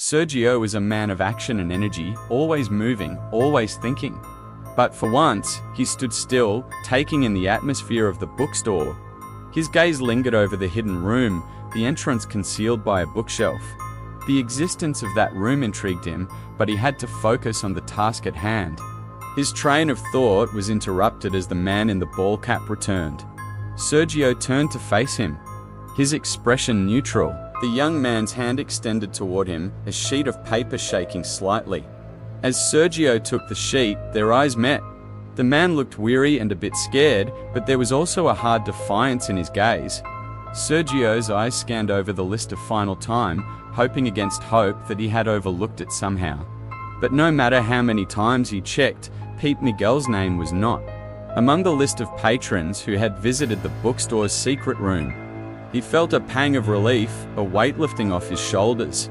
Sergio was a man of action and energy, always moving, always thinking. But for once, he stood still, taking in the atmosphere of the bookstore. His gaze lingered over the hidden room, the entrance concealed by a bookshelf. The existence of that room intrigued him, but he had to focus on the task at hand. His train of thought was interrupted as the man in the ballcap returned. Sergio turned to face him, his expression neutral. The young man's hand extended toward him, a sheet of paper shaking slightly. As Sergio took the sheet, their eyes met. The man looked weary and a bit scared, but there was also a hard defiance in his gaze. Sergio's eyes scanned over the list of final time, hoping against hope that he had overlooked it somehow. But no matter how many times he checked, Pete Miguel's name was not among the list of patrons who had visited the bookstore's secret room. He felt a pang of relief, a weight lifting off his shoulders.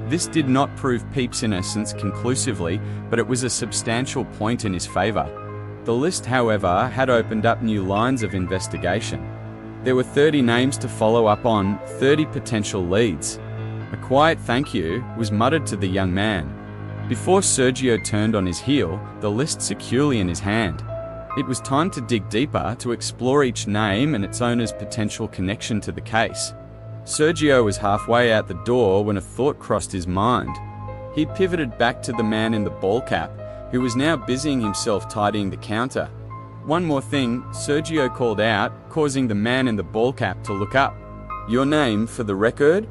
This did not prove Pete's innocence conclusively, but it was a substantial point in his favor. The list, however, had opened up new lines of investigation. There were 30 names to follow up on, 30 potential leads. A quiet thank you was muttered to the young man. Before Sergio turned on his heel, the list securely in his hand. It was time to dig deeper, to explore each name and its owner's potential connection to the case. Sergio was halfway out the door when a thought crossed his mind. He pivoted back to the man in the ballcap, who was now busying himself tidying the counter. "One more thing," Sergio called out, causing the man in the ballcap to look up. "Your name, for the record?"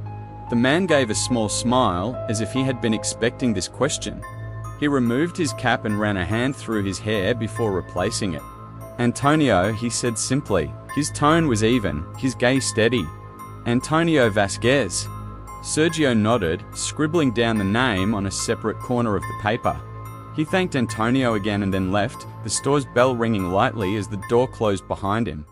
The man gave a small smile, as if he had been expecting this question. He removed his cap and ran a hand through his hair before replacing it. "Antonio," he said simply. His tone was even, his gaze steady. "Antonio Vasquez." Sergio nodded, scribbling down the name on a separate corner of the paper. He thanked Antonio again and then left, the store's bell ringing lightly as the door closed behind him.